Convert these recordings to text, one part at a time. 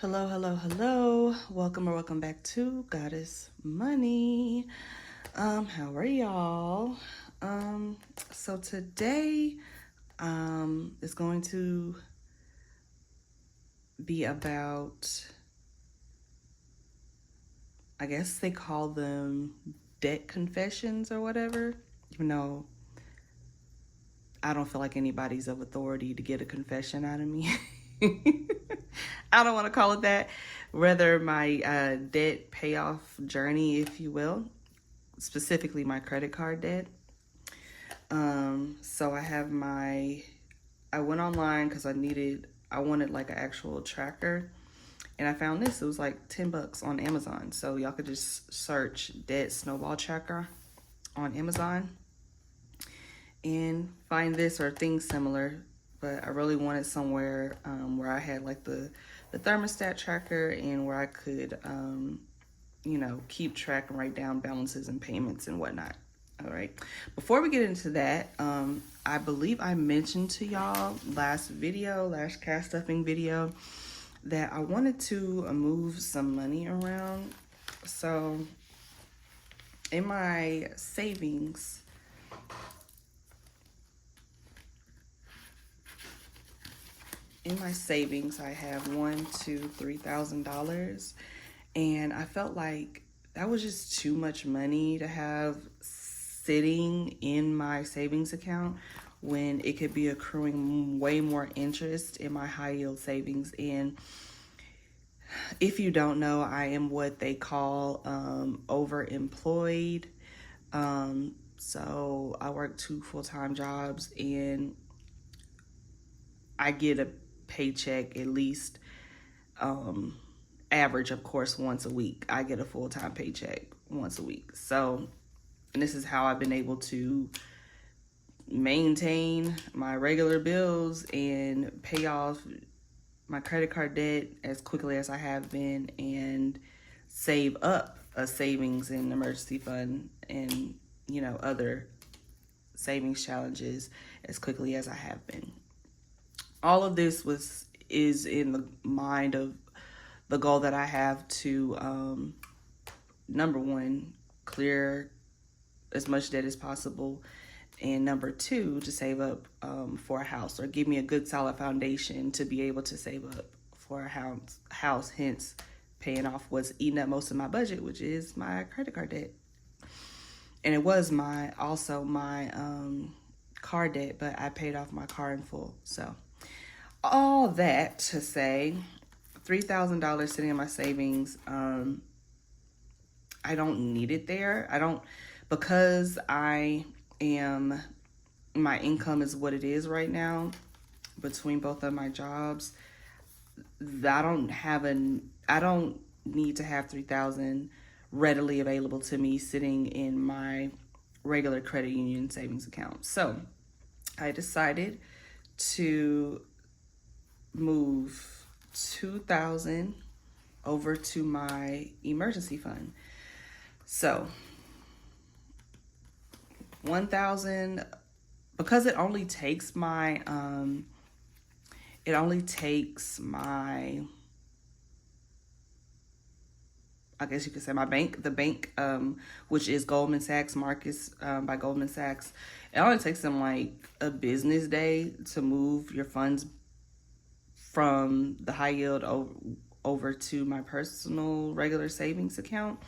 Hello, hello, hello. Welcome back to Goddess Money. How are y'all? So today is going to be about, I guess they call them debt confessions or whatever. Even though I don't feel like anybody's of authority to get a confession out of me. I don't want to call it that. Rather, my debt payoff journey, if you will, specifically my credit card debt. So I went online because I wanted like an actual tracker. And I found this. It was like $10 on Amazon. So y'all could just search debt snowball tracker on Amazon and find this or things similar. But I really wanted somewhere where I had like the thermostat tracker and where I could, keep track and write down balances and payments and whatnot. All right. Before we get into that, I believe I mentioned to y'all last cast stuffing video, that I wanted to move some money around. So in my savings, I have $3,000, and I felt like that was just too much money to have sitting in my savings account when it could be accruing way more interest in my high yield savings. And if you don't know, I am what they call overemployed. So I work 2 full-time jobs and I get a paycheck at least, average, of course, once a week. I get a full-time paycheck once a week. So, and this is how I've been able to maintain my regular bills and pay off my credit card debt as quickly as I have been, and save up a savings and emergency fund and, other savings challenges as quickly as I have been. All of this is in the mind of the goal that I have to, number one, clear as much debt as possible, and number two, to save up for a house, or give me a good solid foundation to be able to save up for a house, hence paying off what's eating up most of my budget, which is my credit card debt. And it was my car debt, but I paid off my car in full. So all that to say, $3,000 sitting in my savings. I don't need it there. I don't, because my income is what it is right now between both of my jobs. I don't need to have 3,000 readily available to me sitting in my regular credit union savings account. So I decided to move 2,000 over to my emergency fund. So 1,000, because it only takes my I guess you could say the bank, which is Goldman Sachs, Marcus, by Goldman Sachs. It only takes them like a business day to move your funds from the high yield over to my personal regular savings account.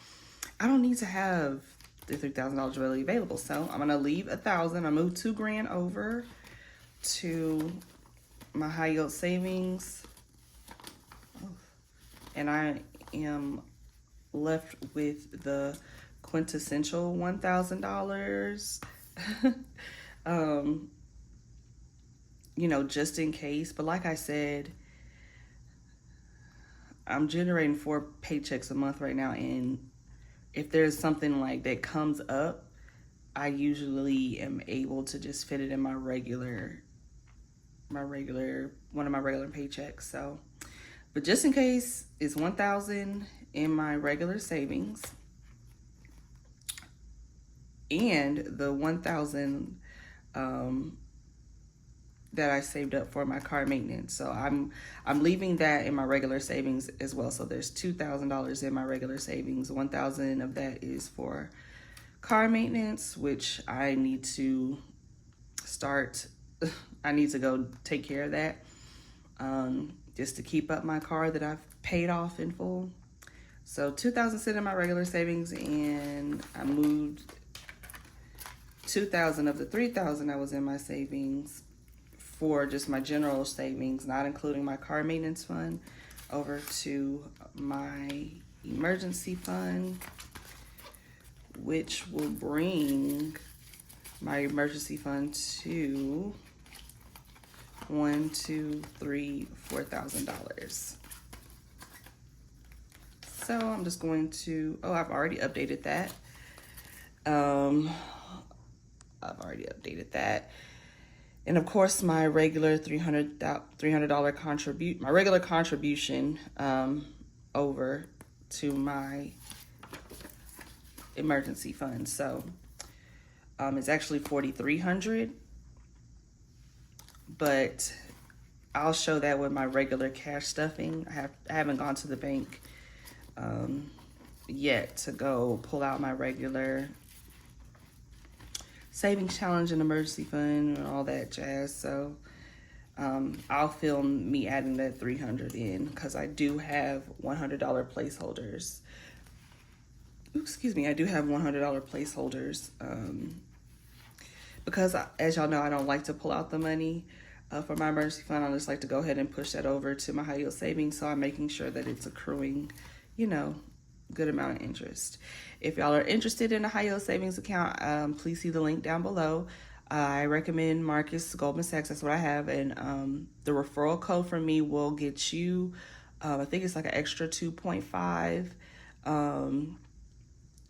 I don't need to have the $3,000 really available. So I'm gonna leave 1,000. I moved $2,000 over to my high yield savings, and I am left with the quintessential $1,000. Just in case. But like I said, I'm generating 4 paychecks a month right now, and if there's something like that comes up, I usually am able to just fit it in my regular one of my regular paychecks. So, but just in case, it's 1,000 in my regular savings, and the 1,000 that I saved up for my car maintenance. So I'm leaving that in my regular savings as well. So there's $2,000 in my regular savings. 1,000 of that is for car maintenance, which I need to start. I need to go take care of that, just to keep up my car that I've paid off in full. So 2,000 sit in my regular savings, and I moved 2,000 of the 3,000 that was in my savings for just my general savings, not including my car maintenance fund, over to my emergency fund, which will bring my emergency fund to $4,000. So I'm just going to, I've already updated that. And of course, my regular $300 contribution over to my emergency fund. So it's actually $4,300, but I'll show that with my regular cash stuffing. I haven't gone to the bank yet to go pull out my regular savings challenge and emergency fund and all that jazz. So I'll film me adding that 300 in, because I do have $100 placeholders. Excuse me, I do have $100 placeholders, because as y'all know, I don't like to pull out the money for my emergency fund. I just like to go ahead and push that over to my high yield savings. So I'm making sure that it's accruing, good amount of interest. If y'all are interested in a high yield savings account, please see the link down below. I recommend Marcus Goldman Sachs. That's what I have. And the referral code for me will get you, I think it's like an extra 2.5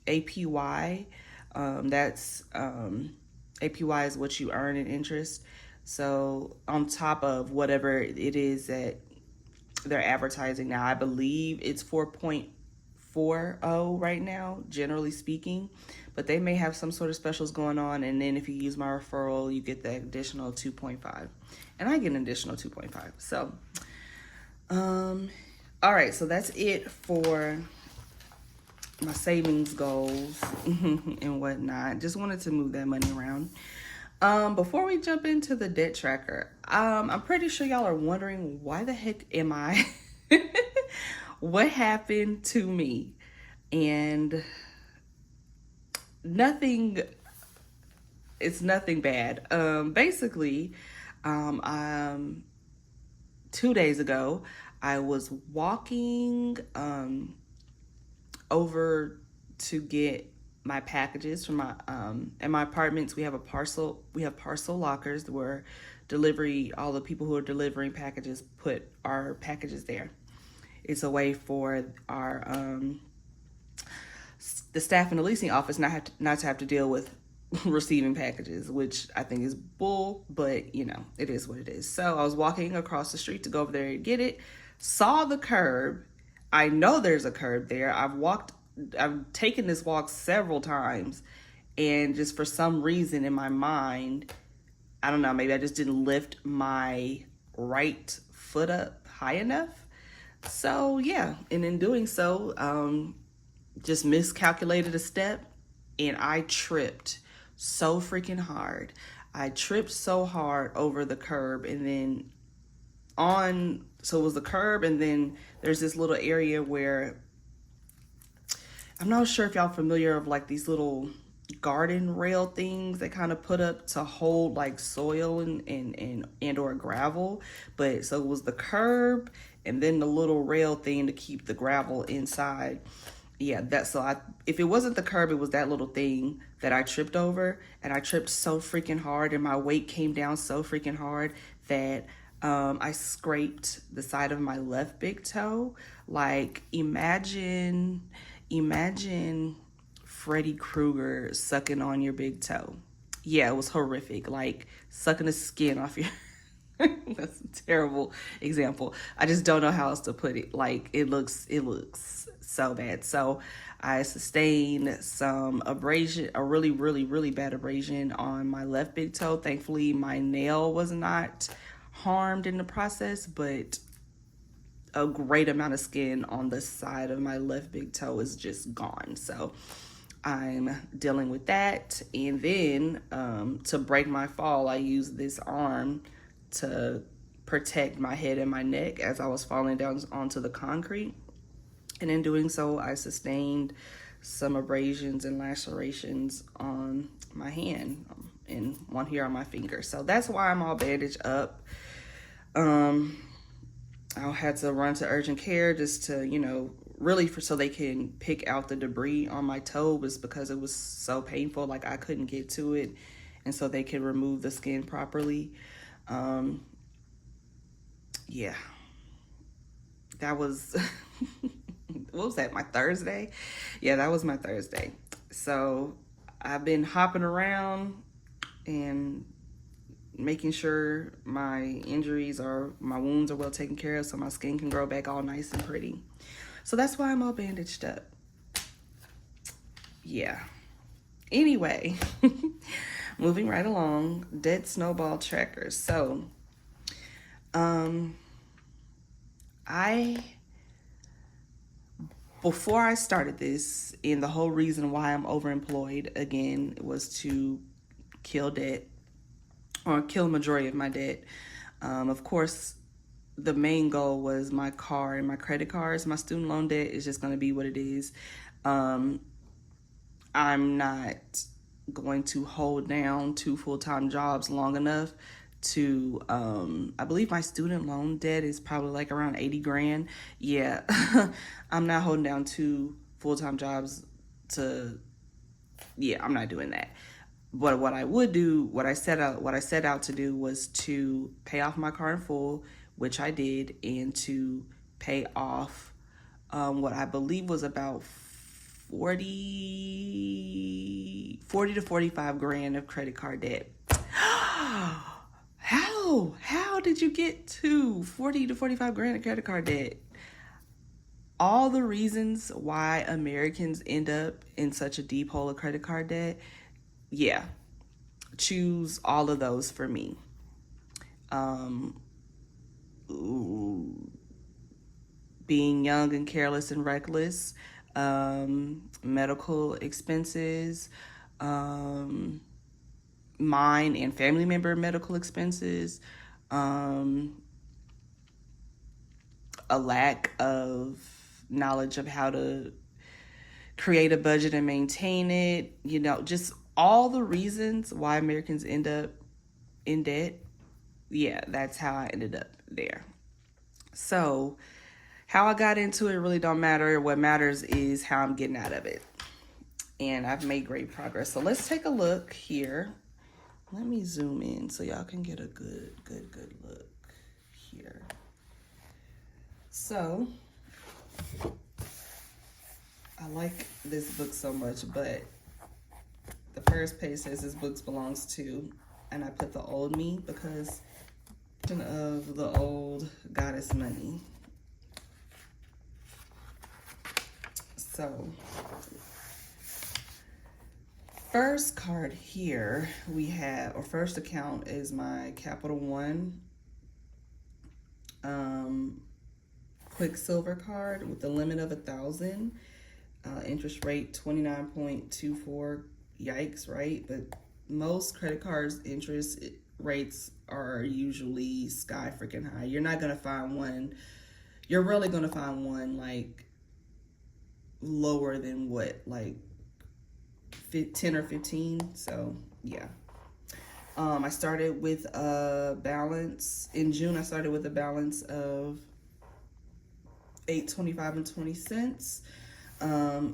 APY. That's APY is what you earn in interest. So on top of whatever it is that they're advertising now, I believe it's 4.40 right now, generally speaking, but they may have some sort of specials going on. And then if you use my referral, you get the additional 2.5, and I get an additional 2.5. So, all right. So that's it for my savings goals and whatnot. Just wanted to move that money around. Before we jump into the debt tracker, I'm pretty sure y'all are wondering, why the heck am I? What happened to me? And it's nothing bad. Basically, 2 days ago, I was walking, over to get my packages from my in my apartments. We have parcel lockers where all the people who are delivering packages put our packages there. It's a way for our the staff in the leasing office not to have to deal with receiving packages, which I think is bull, but it is what it is. So I was walking across the street to go over there and get it, saw the curb. I know there's a curb there. I've taken this walk several times, and just for some reason in my mind, I don't know, maybe I just didn't lift my right foot up high enough. So yeah, and in doing so, just miscalculated a step, and I tripped so freaking hard. I tripped so hard over the curb, and then so it was the curb, and then there's this little area where, I'm not sure if y'all familiar of like these little garden rail things they kind of put up to hold like soil and or gravel. But so it was the curb and then the little rail thing to keep the gravel inside. Yeah, if it wasn't the curb, it was that little thing that I tripped over, and I tripped so freaking hard, and my weight came down so freaking hard that I scraped the side of my left big toe. Like, imagine Freddy Krueger sucking on your big toe. Yeah, it was horrific. Like sucking the skin off your That's a terrible example. I just don't know how else to put it. Like it looks so bad. So I sustained some abrasion, a really, really, really bad abrasion on my left big toe. Thankfully, my nail was not harmed in the process, but a great amount of skin on the side of my left big toe is just gone. So I'm dealing with that. And then to break my fall, I used this arm to protect my head and my neck as I was falling down onto the concrete. And in doing so, I sustained some abrasions and lacerations on my hand and one here on my finger. So that's why I'm all bandaged up. I had to run to urgent care just to, really so they can pick out the debris on my toe, was because it was so painful. Like I couldn't get to it. And so they could remove the skin properly. Yeah, that was, what was that? My Thursday? Yeah, that was my Thursday. So I've been hopping around and making sure my my wounds are well taken care of so my skin can grow back all nice and pretty. So that's why I'm all bandaged up. Yeah. Anyway, moving right along, dead snowball trackers. So, before I started this, and the whole reason why I'm overemployed again was to kill debt, or kill the majority of my debt. Of course, the main goal was my car and my credit cards. My student loan debt is just going to be what it is. I'm not going to hold down 2 full-time jobs long enough to, I believe my student loan debt is probably like around 80 grand. Yeah, I'm not holding down 2 full-time jobs I'm not doing that. But what I would do, what I set out to do was to pay off my car in full, which I did, and to pay off what I believe was about 40 to 45 grand of credit card debt. How did you get to 40 to 45 grand of credit card debt? All the reasons why Americans end up in such a deep hole of credit card debt. Yeah, choose all of those for me. Being young and careless and reckless, medical expenses, mine and family member medical expenses, a lack of knowledge of how to create a budget and maintain it, just all the reasons why Americans end up in debt. Yeah, that's how I ended up there. So how I got into it really don't matter. What matters is how I'm getting out of it. And I've made great progress. So let's take a look here. Let me zoom in so y'all can get a good look here. So I like this book so much, but the first page says this book belongs to, and I put the old me because of the old goddess money. So first card here we have, or first account, is my Capital One Quicksilver card with a limit of 1,000, interest rate 29.24. Yikes, right? But most credit cards interest rates are usually sky freaking high. You're not gonna find one. You're really gonna find one like lower than what, like 10 or 15. So yeah. I started with a balance in June. I started with a balance of $8.25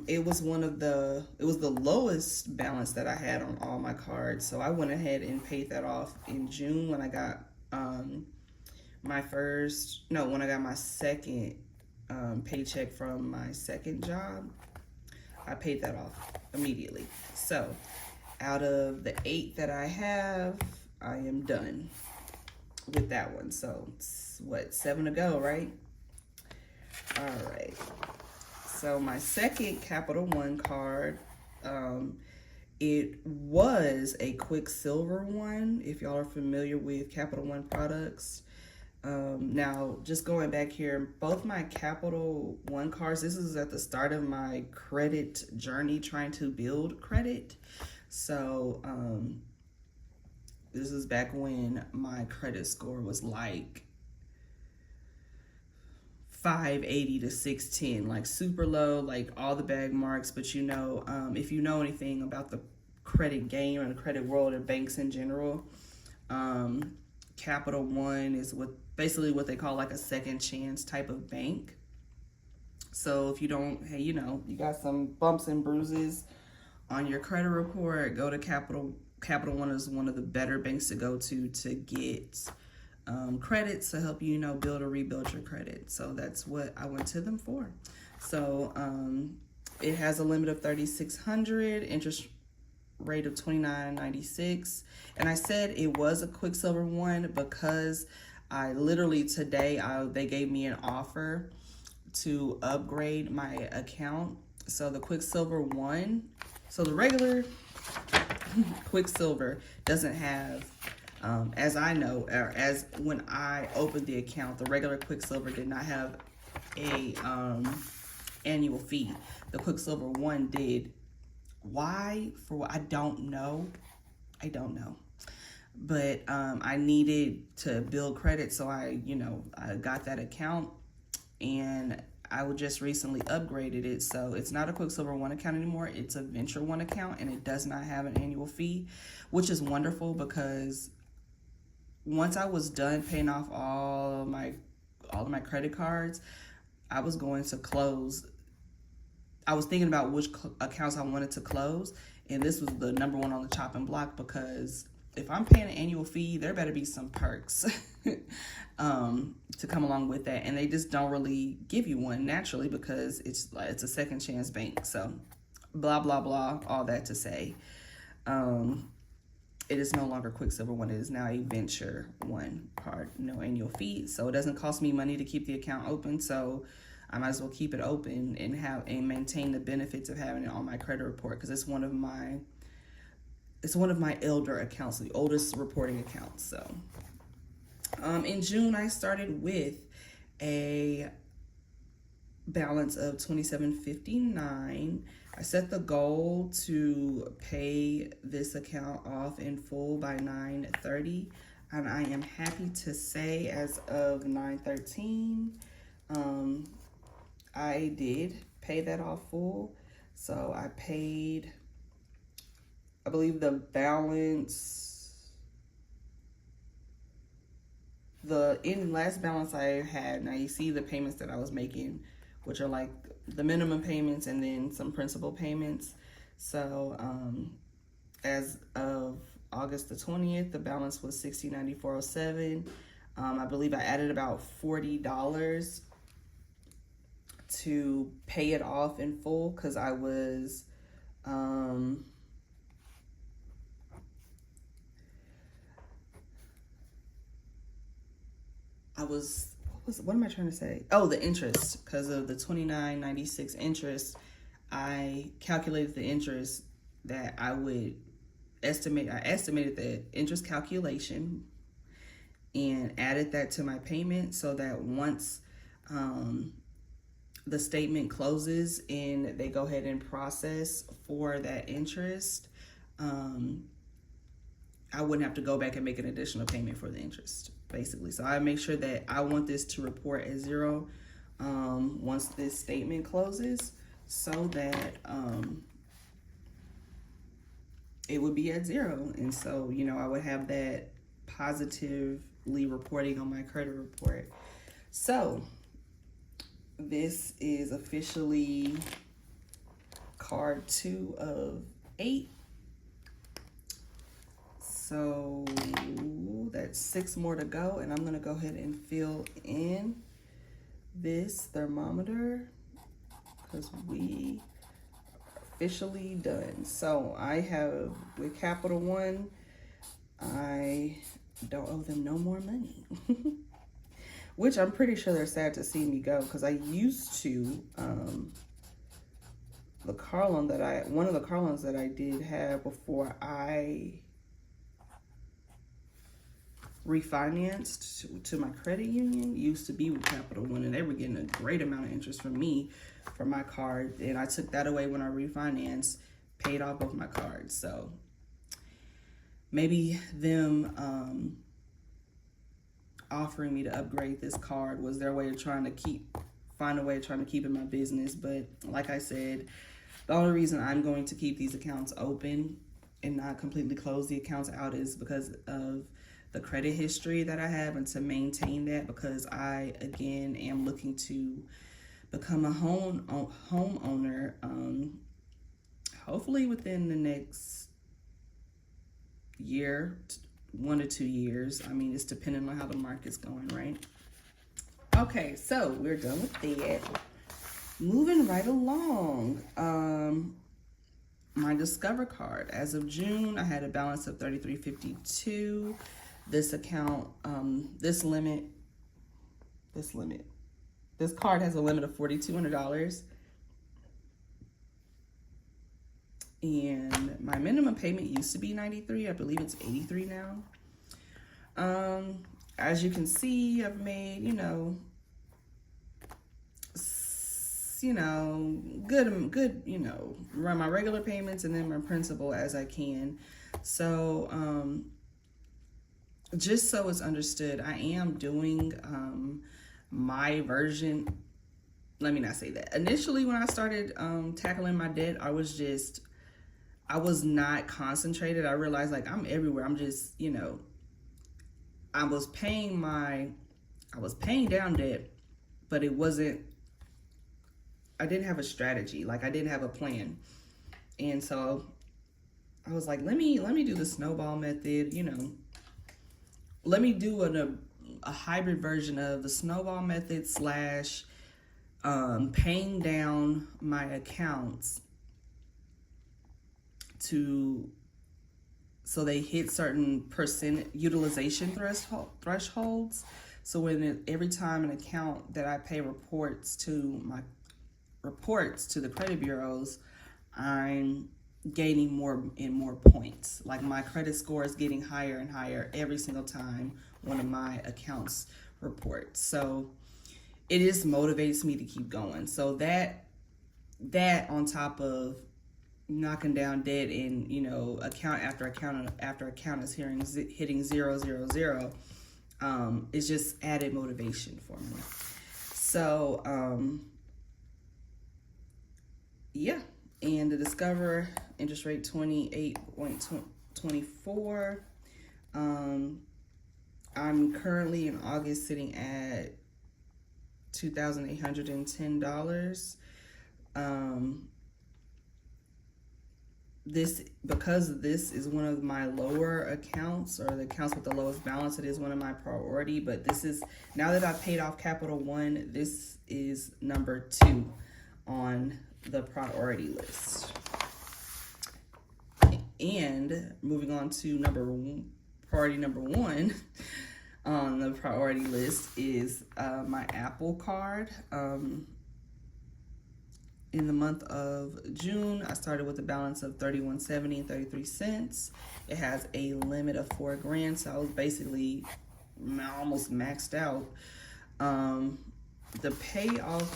it was the lowest balance that I had on all my cards. So I went ahead and paid that off in June when I got my second paycheck from my second job. I paid that off immediately. So out of the 8 that I have, I am done. with that one. So it's, what, 7 to go, right? All right. So my second Capital One card, it was a Quicksilver one, if y'all are familiar with Capital One products. Now, just going back here, both my Capital One cards, this is at the start of my credit journey, trying to build credit. So, this is back when my credit score was like 580 to 610, like super low, like all the bag marks. But you know, if you know anything about the credit game and the credit world and banks in general, Capital One is basically what they call like a second chance type of bank. So if you don't, hey, you know, you got some bumps and bruises on your credit report, go to Capital One is one of the better banks to go to get credits to help you, you know, build or rebuild your credit. So that's what I went to them for. So it has a limit of 3,600, interest rate of 29.96, and I said it was a Quicksilver one because I literally today they gave me an offer to upgrade my account. So the Quicksilver one, so the regular Quicksilver doesn't have, as I know, or as when I opened the account, the regular Quicksilver did not have a annual fee. The Quicksilver one did. Why? For what? I don't know. But I needed to build credit, so I got that account, and I would just recently upgraded it. So it's not a Quicksilver One account anymore. It's a Venture One account, and it does not have an annual fee, which is wonderful because once I was done paying off all of my credit cards, I was going to close. I was thinking about which accounts I wanted to close, and this was the number one on the chopping block because if I'm paying an annual fee, there better be some perks to come along with that, and they just don't really give you one naturally because it's a second chance bank. So, blah blah blah, all that to say, it is no longer Quicksilver One. It is now a Venture One card, no annual fee, so it doesn't cost me money to keep the account open. So I might as well keep it open and maintain the benefits of having it on my credit report because it's one of my elder accounts, the oldest reporting accounts. So in June I started with a balance of $27.59. I set the goal to pay this account off in full by 9/30, and I am happy to say as of 9/13, I did pay that off full. So I paid, I believe the balance, the last balance I had, now you see the payments that I was making, which are like the minimum payments and then some principal payments. So as of August the 20th, the balance was $60.9407. I believe I added about $40 to pay it off in full because I was what am I trying to say? Oh, the interest, because of the $29.96 interest. I calculated the interest that I would estimate. I estimated the interest calculation and added that to my payment so that once the statement closes and they go ahead and process for that interest, I wouldn't have to go back and make an additional payment for the interest, basically. So I make sure that I want this to report as zero once this statement closes, so that it would be at zero. And so, I would have that positively reporting on my credit report. So this is officially card 2 of 8. So that's 6 more to go, and I'm gonna go ahead and fill in this thermometer because we are officially done. So I have, with Capital One, I don't owe them no more money. Which I'm pretty sure they're sad to see me go, because I used to, one of the car loans that I did have before I refinanced to my credit union used to be with Capital One, and they were getting a great amount of interest from me for my card, and I took that away when I refinanced, paid off both my cards. So maybe them offering me to upgrade this card was their way of trying to find a way of trying to keep in my business. But like I said, the only reason I'm going to keep these accounts open and not completely close the accounts out is because of the credit history that I have, and to maintain that, because I again am looking to become a homeowner, hopefully within the next year, 1 to 2 years. I mean, it's depending on how the market's going, right? Okay, so we're done with that. Moving right along, my Discover card. As of June, I had a balance of $33.52. This account, this card has a limit of $4,200. And my minimum payment used to be $93. I believe it's $83 now. As you can see, I've made, good, run my regular payments and then my principal as I can. So, just so it's understood, I am doing my version. Let me not say that. Initially, when I started tackling my debt, I was not concentrated. I realized, like, I'm everywhere. I'm just, I was paying down debt, but I didn't have a strategy. Like, I didn't have a plan. And so I was like, let me do the snowball method, let me do a hybrid version of the snowball method / paying down my accounts so they hit certain percent utilization thresholds. So every time an account that I pay reports to the credit bureaus, I'm gaining more and more points. Like, my credit score is getting higher and higher every single time one of my accounts reports. So it just motivates me to keep going. So that on top of knocking down debt and, account after account is hitting 000, it's just added motivation for me. So yeah. And the Discover interest rate 28.24. I'm currently in August sitting at $2,810. Because this is one of my lower accounts, or the accounts with the lowest balance, it is one of my priority. But this is, now that I've paid off Capital One, this is number 2 on the priority list. And moving on to priority number 1 on the priority list is my Apple card. In the month of June, I started with a balance of $31.70.33. It has a limit of $4,000, so I was basically almost maxed out. The payoff,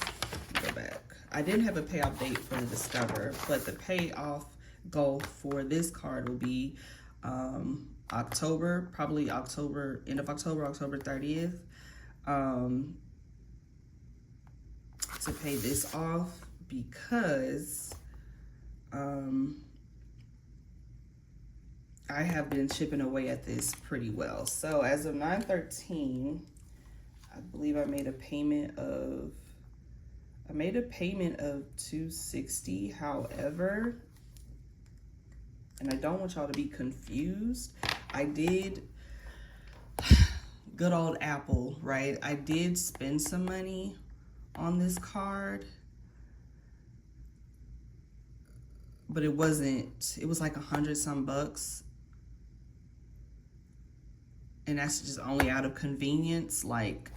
go back. I didn't have a payoff date for the Discover, but the payoff goal for this card will be October, probably October, end of October, October 30th, to pay this off, because I have been chipping away at this pretty well. So as of 9/13, I believe I made a payment of $260. However, and I don't want y'all to be confused, I did, good old Apple, right? I did spend some money on this card, but it was like $100 some. And that's just only out of convenience. Like,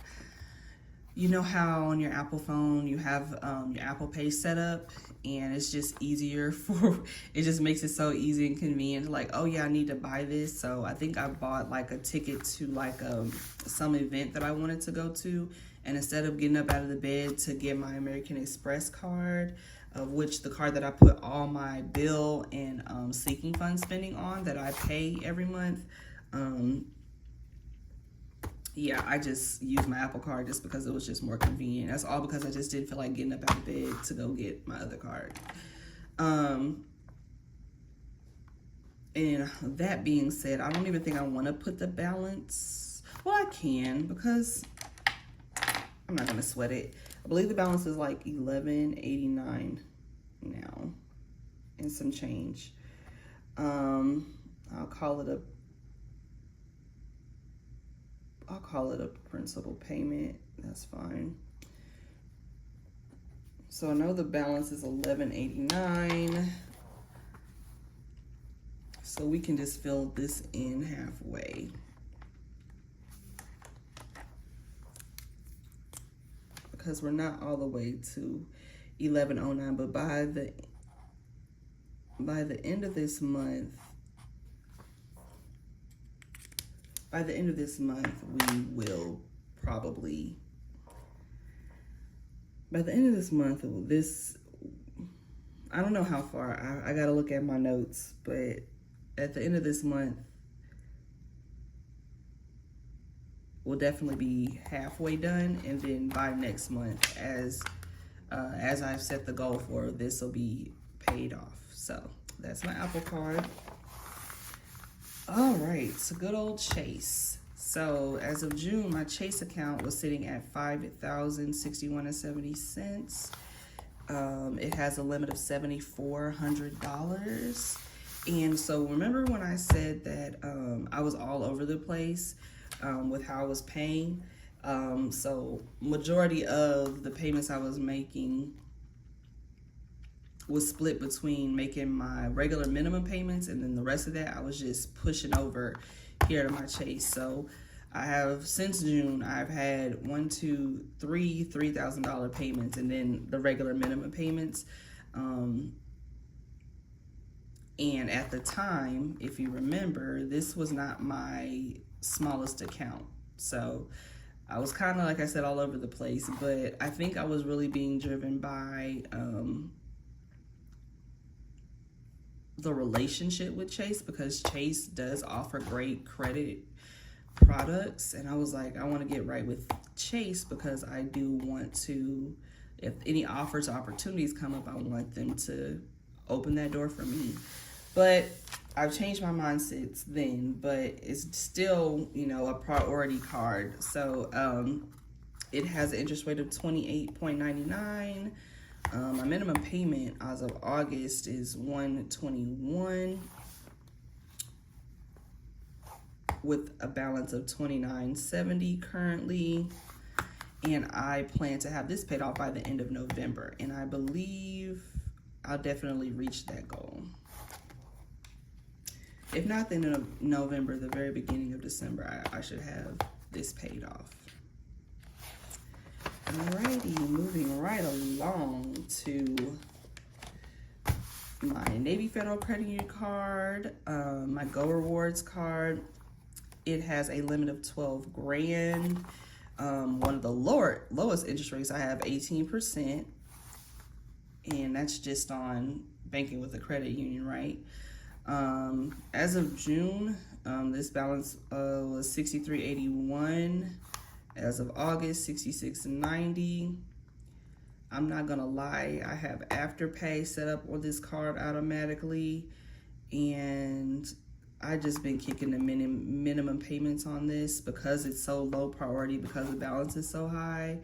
you know how on your Apple phone you have your Apple Pay set up, and it's just easier for, it just makes it so easy and convenient. Like, oh yeah, I need to buy this. So I think I bought like a ticket to like some event that I wanted to go to. And instead of getting up out of the bed to get my American Express card, of which the card that I put all my bill and sinking fund spending on that I pay every month, yeah, I just used my Apple card just because it was just more convenient. That's all because I just didn't feel like getting up out of bed to go get my other card. And that being said, I don't even think I want to put the balance. Well, I can, because I'm not going to sweat it. I believe the balance is like $11.89 now and some change. I'll call it a principal payment. That's fine. So I know the balance is $11.89. So we can just fill this in halfway. Because we're not all the way to $11.09, but by the end of this month, we will probably, by the end of this month, I don't know how far, I gotta look at my notes, but at the end of this month, we'll definitely be halfway done, and then by next month, as I've set the goal for, this will be paid off. So that's my Apple card. All right, so good old Chase. So as of June, my Chase account was sitting at $5,061.70. It has a limit of $7,400. And so remember when I said that I was all over the place with how I was paying? So majority of the payments I was making was split between making my regular minimum payments, and then the rest of that I was just pushing over here to my Chase. So I have, since June, I've had three $3,000 payments, and then the regular minimum payments. And at the time, if you remember, this was not my smallest account. So I was kind of, like I said, all over the place, but I think I was really being driven by the relationship with Chase, because Chase does offer great credit products, and I was like, I want to get right with Chase because I do want to, if any offers or opportunities come up, I want them to open that door for me. But I've changed my mind since then, but it's still, you know, a priority card. So it has an interest rate of 28.99. My minimum payment as of August is $121 with a balance of $29.70 currently. And I plan to have this paid off by the end of November. And I believe I'll definitely reach that goal. If not the end of November, the very beginning of December, I should have this paid off. Alrighty, moving right along to my Navy Federal Credit Union card, my Go Rewards card. It has a limit of 12 grand. One of the lowest interest rates I have, 18%, and that's just on banking with a credit union, right? As of June, this balance was $63.81. As of August, $66.90. I'm not gonna lie, I have Afterpay set up on this card automatically, and I just been kicking the minimum payments on this because it's so low priority, because the balance is so high.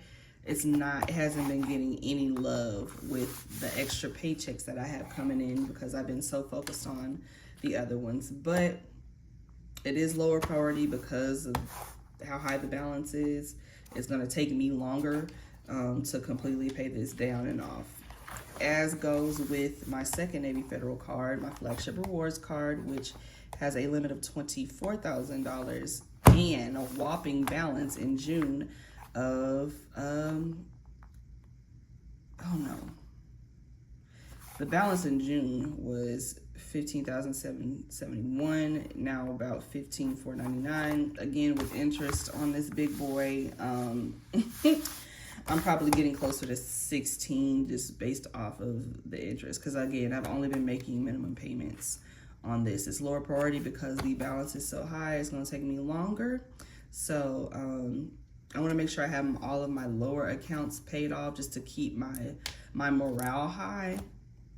It hasn't been getting any love with the extra paychecks that I have coming in because I've been so focused on the other ones. But it is lower priority because of how high the balance is. It's gonna take me longer to completely pay this down and off. As goes with my second Navy Federal card, my Flagship Rewards card, which has a limit of $24,000 and a whopping balance in June of, oh no. The balance in June was $15,771, now about $15,499. Again, with interest on this big boy, I'm probably getting closer to 16 just based off of the interest. Because again, I've only been making minimum payments on this. It's lower priority because the balance is so high. It's going to take me longer. So I want to make sure I have all of my lower accounts paid off just to keep my morale high.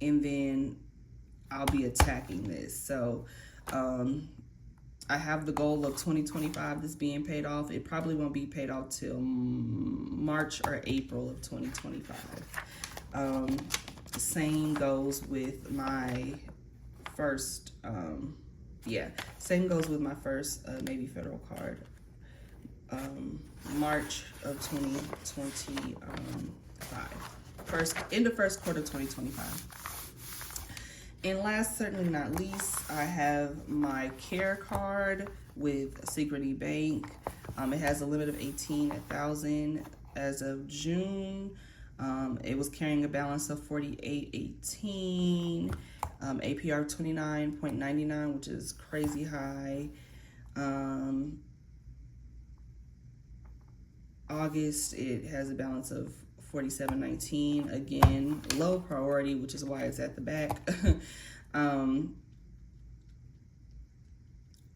And then I'll be attacking this. So I have the goal of 2025 that's being paid off. It probably won't be paid off till March or April of 2025. Same goes with my first, same goes with my first Navy Federal card. March of 2025. End of first quarter 2025. And last, certainly not least, I have my care card with Synchrony Bank. It has a limit of $18,000 as of June. It was carrying a balance of $48.18, APR 29.99, which is crazy high. August, it has a balance of $47.19, again low priority, which is why it's at the back.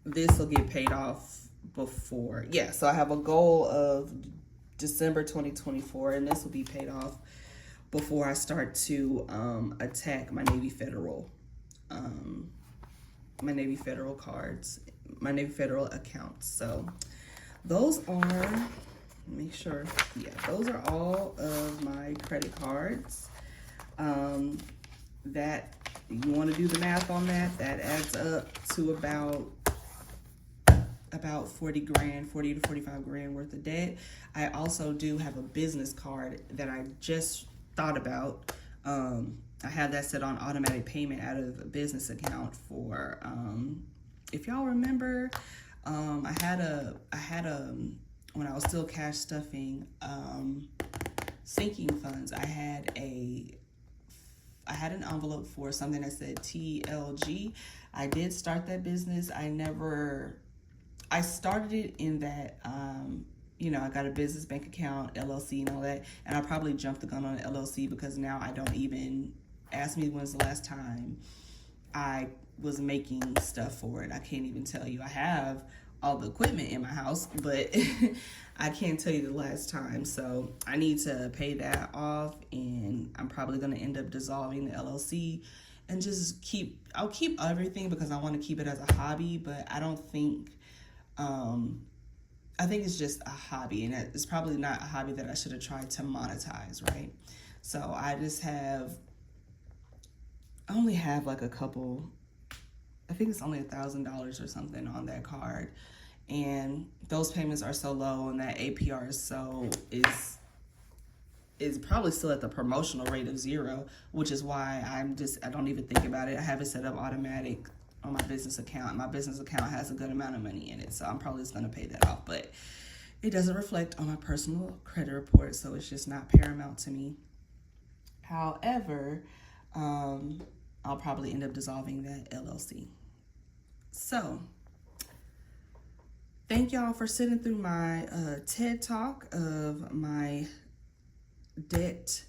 This will get paid off before, so I have a goal of December 2024, and this will be paid off before I start to attack my Navy Federal cards, my Navy Federal accounts. So those are, make sure, those are all of my credit cards. That, you want to do the math on that, that adds up to about 40 to 45 grand worth of debt. I also do have a business card that I just thought about. I have that set on automatic payment out of a business account for, if y'all remember, I had a when I was still cash stuffing sinking funds, I had an envelope for something that said TLG. I did start that business. I started it in that, I got a business bank account, LLC and all that, and I probably jumped the gun on the LLC because now I don't even, ask me when's the last time I was making stuff for it. I can't even tell you. I have all the equipment in my house, but I can't tell you the last time. So I need to pay that off, and I'm probably going to end up dissolving the LLC and just I'll keep everything because I want to keep it as a hobby, but I don't think, I think it's just a hobby, and it's probably not a hobby that I should have tried to monetize, right? So I only have like a couple, I think it's only $1,000 or something on that card, and those payments are so low, and that APR is probably still at the promotional rate of 0, which is why I don't even think about it. I have it set up automatic on my business account. My business account has a good amount of money in it, so I'm probably just going to pay that off, but it doesn't reflect on my personal credit report, so it's just not paramount to me. However, I'll probably end up dissolving that LLC. So thank y'all for sitting through my TED Talk of my debt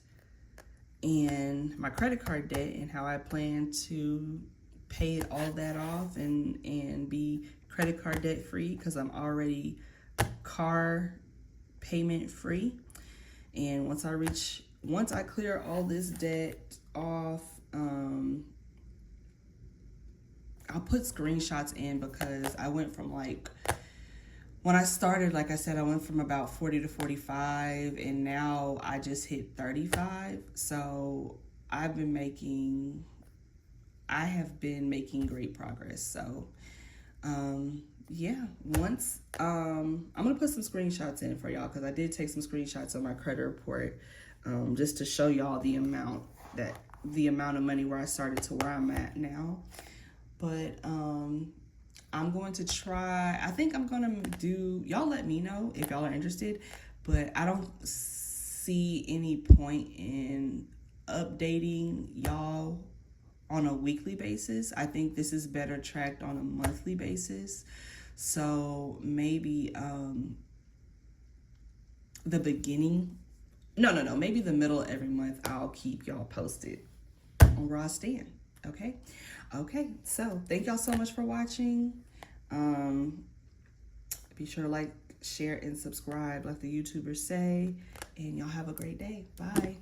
and my credit card debt and how I plan to pay all that off and be credit card debt free, because I'm already car payment free. And once I clear all this debt off, I'll put screenshots in, because I went from when I started, like I said, I went from about 40 to 45, and now I just hit 35. So I have been making great progress. So, I'm going to put some screenshots in for y'all, because I did take some screenshots of my credit report, just to show y'all the amount of money where I started to where I'm at now. But I'm going to try, I think I'm going to do, y'all let me know if y'all are interested, but I don't see any point in updating y'all on a weekly basis. I think this is better tracked on a monthly basis. So maybe the beginning, no, maybe the middle of every month, I'll keep y'all posted on where I stand. Okay, so thank y'all so much for watching. Be sure to like, share, and subscribe like the YouTubers say, and y'all have a great day. Bye.